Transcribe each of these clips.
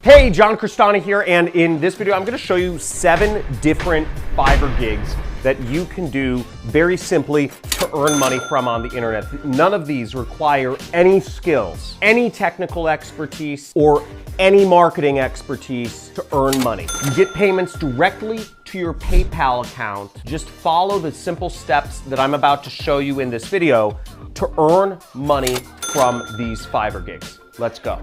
Hey, John Crestani here, and in this video I'm going to show you 7 different Fiverr gigs that you can do very simply to earn money from on the internet. None of these require any skills, any technical expertise, or any marketing expertise to earn money. You get payments directly to your PayPal account. Just follow the simple steps that I'm about to show you in this video to earn money from these Fiverr gigs. Let's go.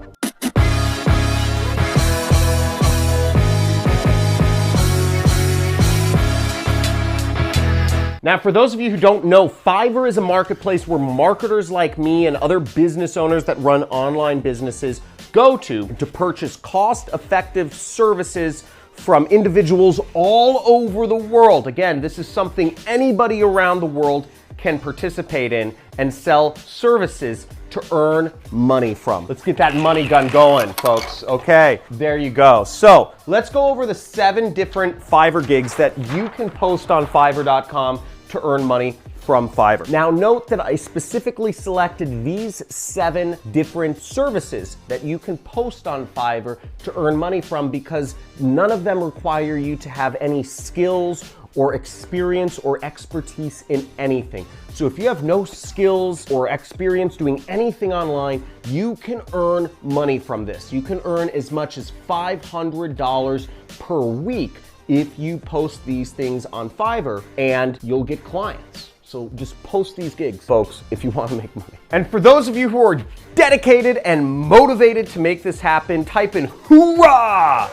Now, for those of you who don't know, Fiverr is a marketplace where marketers like me and other business owners that run online businesses go to purchase cost-effective services from individuals all over the world. Again, this is something anybody around the world can participate in and sell services to earn money from. Let's get that money gun going, folks. Okay, there you go. So let's go over the 7 different Fiverr gigs that you can post on Fiverr.com to earn money from Fiverr. Now note that I specifically selected these 7 different services that you can post on Fiverr to earn money from because none of them require you to have any skills or experience or expertise in anything. So if you have no skills or experience doing anything online, you can earn money from this. You can earn as much as $500 per week if you post these things on Fiverr, and you'll get clients. So just post these gigs, folks, if you want to make money. And for those of you who are dedicated and motivated to make this happen, type in hoorah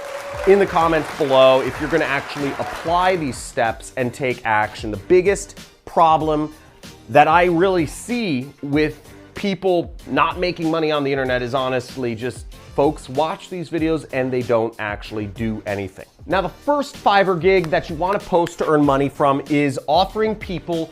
in the comments below if you're going to actually apply these steps and take action. The biggest problem that I really see with people not making money on the internet is honestly just folks watch these videos and they don't actually do anything. Now, the first Fiverr gig that you want to post to earn money from is offering people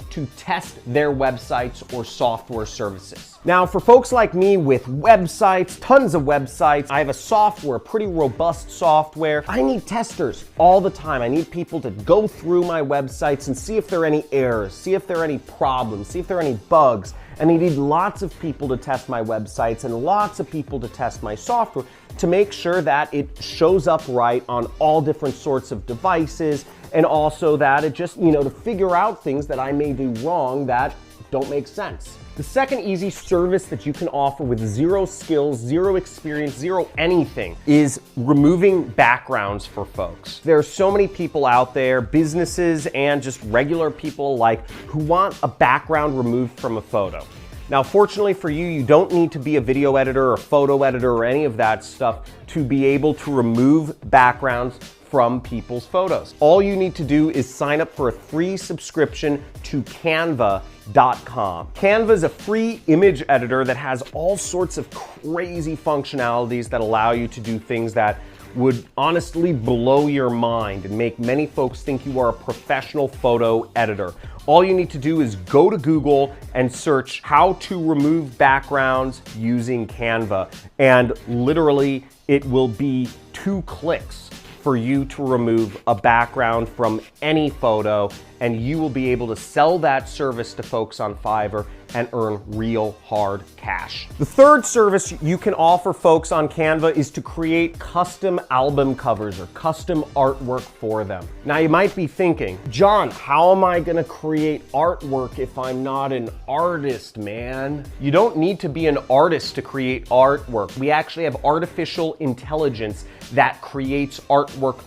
to test their websites or software services. Now, for folks like me with websites, tons of websites, I have a software, pretty robust software. I need testers all the time. I need people to go through my websites and see if there are any errors, see if there are any problems, see if there are any bugs. And I need lots of people to test my websites and lots of people to test my software to make sure that it shows up right on all different sorts of devices, and also that it just, to figure out things that I may do wrong that don't make sense. The second easy service that you can offer with 0 skills, 0 experience, 0 anything is removing backgrounds for folks. There are so many people out there, businesses and just regular people alike, who want a background removed from a photo. Now, fortunately for you, you don't need to be a video editor or photo editor or any of that stuff to be able to remove backgrounds from people's photos. All you need to do is sign up for a free subscription to Canva.com. Canva is a free image editor that has all sorts of crazy functionalities that allow you to do things that would honestly blow your mind and make many folks think you are a professional photo editor. All you need to do is go to Google and search how to remove backgrounds using Canva, and literally it will be 2 clicks for you to remove a background from any photo, and you will be able to sell that service to folks on Fiverr and earn real hard cash. The third service you can offer folks on Canva is to create custom album covers or custom artwork for them. Now, you might be thinking, John, how am I gonna create artwork if I'm not an artist, man? You don't need to be an artist to create artwork. We actually have artificial intelligence that creates artwork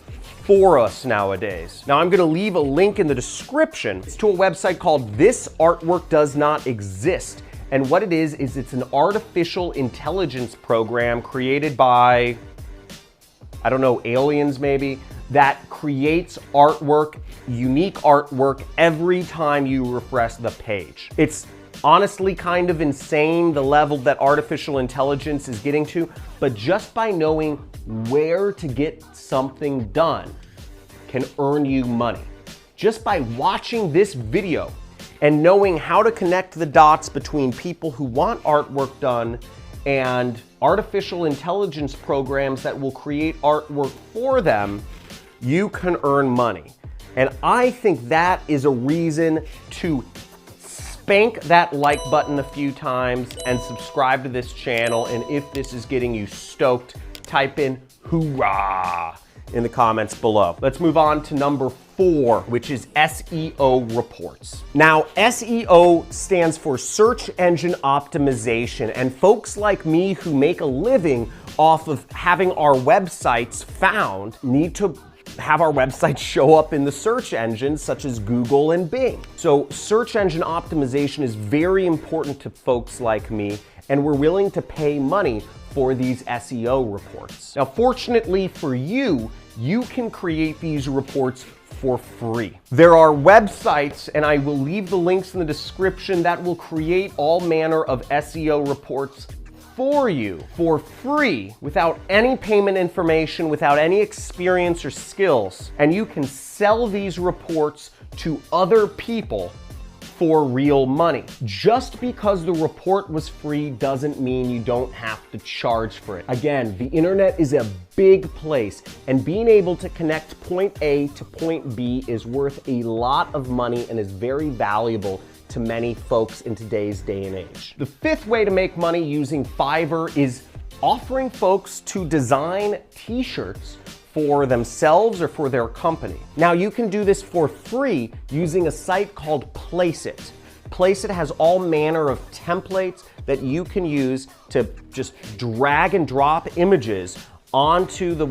for us nowadays. Now, I'm gonna leave a link in the description. It's to a website called This Artwork Does Not Exist. And what it is it's an artificial intelligence program created by, I don't know, aliens maybe, that creates artwork, unique artwork, every time you refresh the page. It's honestly kind of insane the level that artificial intelligence is getting to, but just by knowing where to get something done can earn you money. Just by watching this video and knowing how to connect the dots between people who want artwork done and artificial intelligence programs that will create artwork for them, you can earn money. And I think that is a reason to spank that like button a few times and subscribe to this channel. And if this is getting you stoked, type in hoorah in the comments below. Let's move on to number 4, which is SEO reports. Now, SEO stands for search engine optimization, and folks like me who make a living off of having our websites found need to have our websites show up in the search engines such as Google and Bing. So search engine optimization is very important to folks like me, and we're willing to pay money for these SEO reports. Now, fortunately for you, you can create these reports for free. There are websites, and I will leave the links in the description, that will create all manner of SEO reports for you for free without any payment information, without any experience or skills. And you can sell these reports to other people for real money. Just because the report was free doesn't mean you don't have to charge for it. Again, the internet is a big place, and being able to connect point A to point B is worth a lot of money and is very valuable to many folks in today's day and age. The 5th way to make money using Fiverr is offering folks to design t-shirts for themselves or for their company. Now, you can do this for free using a site called Placeit. Placeit has all manner of templates that you can use to just drag and drop images onto the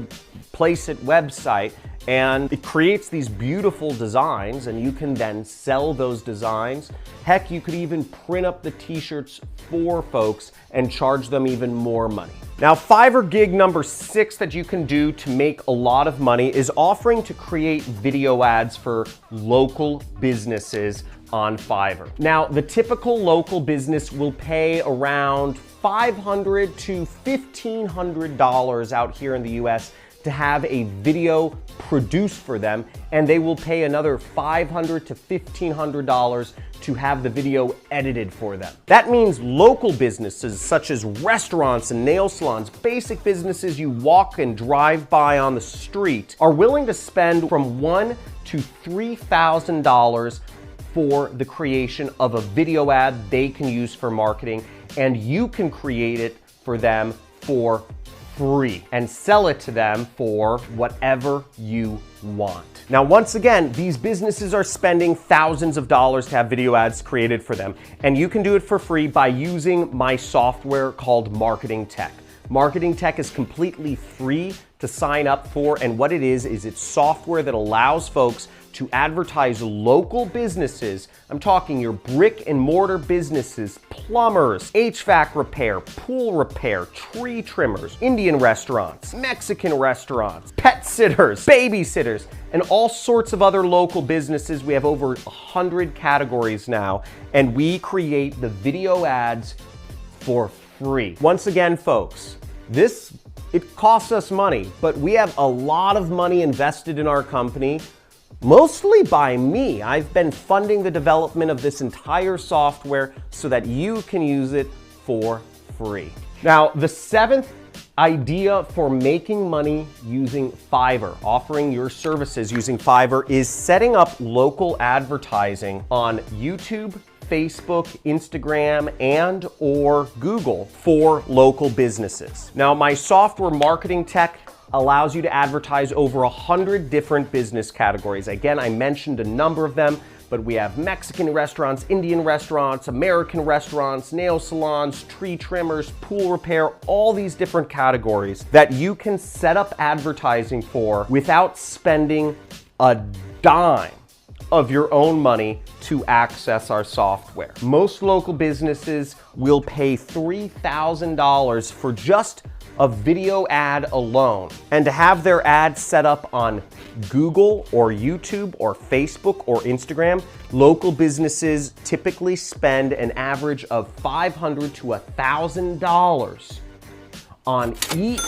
Placeit website, and it creates these beautiful designs, and you can then sell those designs. Heck, you could even print up the t-shirts for folks and charge them even more money. Now, Fiverr Gig number 6 that you can do to make a lot of money is offering to create video ads for local businesses on Fiverr. Now, the typical local business will pay around $500 to $1,500 out here in the US to have a video produced for them, and they will pay another $500 to $1,500 to have the video edited for them. That means local businesses such as restaurants and nail salons, basic businesses you walk and drive by on the street, are willing to spend from $1,000 to $3,000 for the creation of a video ad they can use for marketing, and you can create it for them for free and sell it to them for whatever you want. Now, once again, these businesses are spending thousands of dollars to have video ads created for them, and you can do it for free by using my software called Marketing Tech. Marketing Tech is completely free to sign up for, and what it is it's software that allows folks to advertise local businesses. I'm talking your brick and mortar businesses, plumbers, HVAC repair, pool repair, tree trimmers, Indian restaurants, Mexican restaurants, pet sitters, babysitters, and all sorts of other local businesses. We have over 100 categories now, and we create the video ads for free. Once again, folks, it costs us money, but we have a lot of money invested in our company, mostly by me. I've been funding the development of this entire software so that you can use it for free. Now, the 7th idea for making money using Fiverr, offering your services using Fiverr, is setting up local advertising on YouTube, Facebook, Instagram, and or Google for local businesses. Now, my software Marketing Tech allows you to advertise over 100 different business categories. Again, I mentioned a number of them, but we have Mexican restaurants, Indian restaurants, American restaurants, nail salons, tree trimmers, pool repair, all these different categories that you can set up advertising for without spending a dime of your own money to access our software. Most local businesses will pay $3,000 for just a video ad alone. And to have their ad set up on Google or YouTube or Facebook or Instagram, local businesses typically spend an average of $500 to $1,000 on each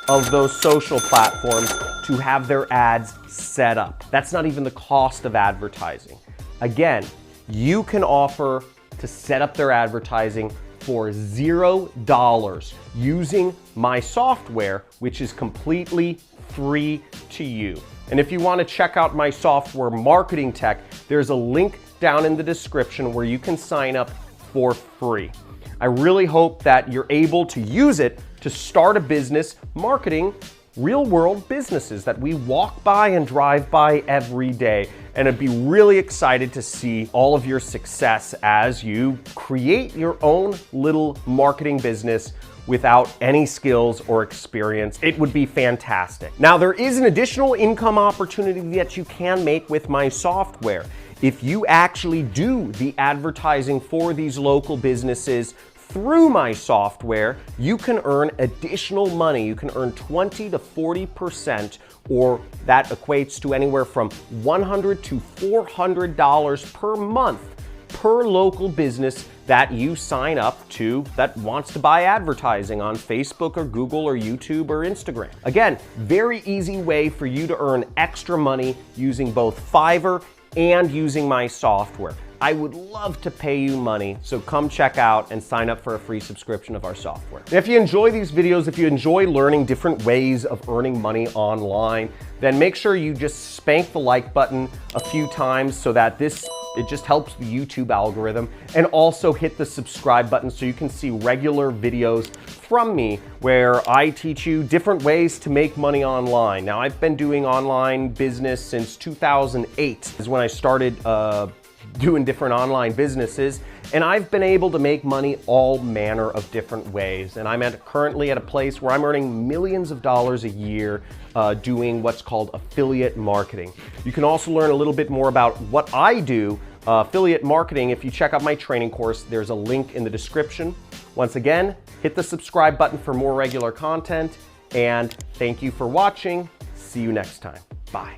of those social platforms to have their ads set up. That's not even the cost of advertising. Again, you can offer to set up their advertising for $0 using my software, which is completely free to you. And if you want to check out my software Marketing Tech, there's a link down in the description where you can sign up for free. I really hope that you're able to use it to start a business marketing real world businesses that we walk by and drive by every day. And I'd be really excited to see all of your success as you create your own little marketing business without any skills or experience. It would be fantastic. Now, there is an additional income opportunity that you can make with my software. If you actually do the advertising for these local businesses through my software, you can earn additional money. You can earn 20 to 40%, or that equates to anywhere from $100 to $400 per month per local business that you sign up to that wants to buy advertising on Facebook or Google or YouTube or Instagram. Again, very easy way for you to earn extra money using both Fiverr and using my software. I would love to pay you money, so come check out and sign up for a free subscription of our software. And if you enjoy these videos, if you enjoy learning different ways of earning money online, then make sure you just spank the like button a few times so that it just helps the YouTube algorithm, and also hit the subscribe button so you can see regular videos from me where I teach you different ways to make money online. Now, I've been doing online business since 2008 is when I started doing different online businesses, and I've been able to make money all manner of different ways. And I'm currently at a place where I'm earning millions of dollars a year doing what's called affiliate marketing. You can also learn a little bit more about what I do, affiliate marketing, if you check out my training course. There's a link in the description. Once again, hit the subscribe button for more regular content, and thank you for watching. See you next time. Bye.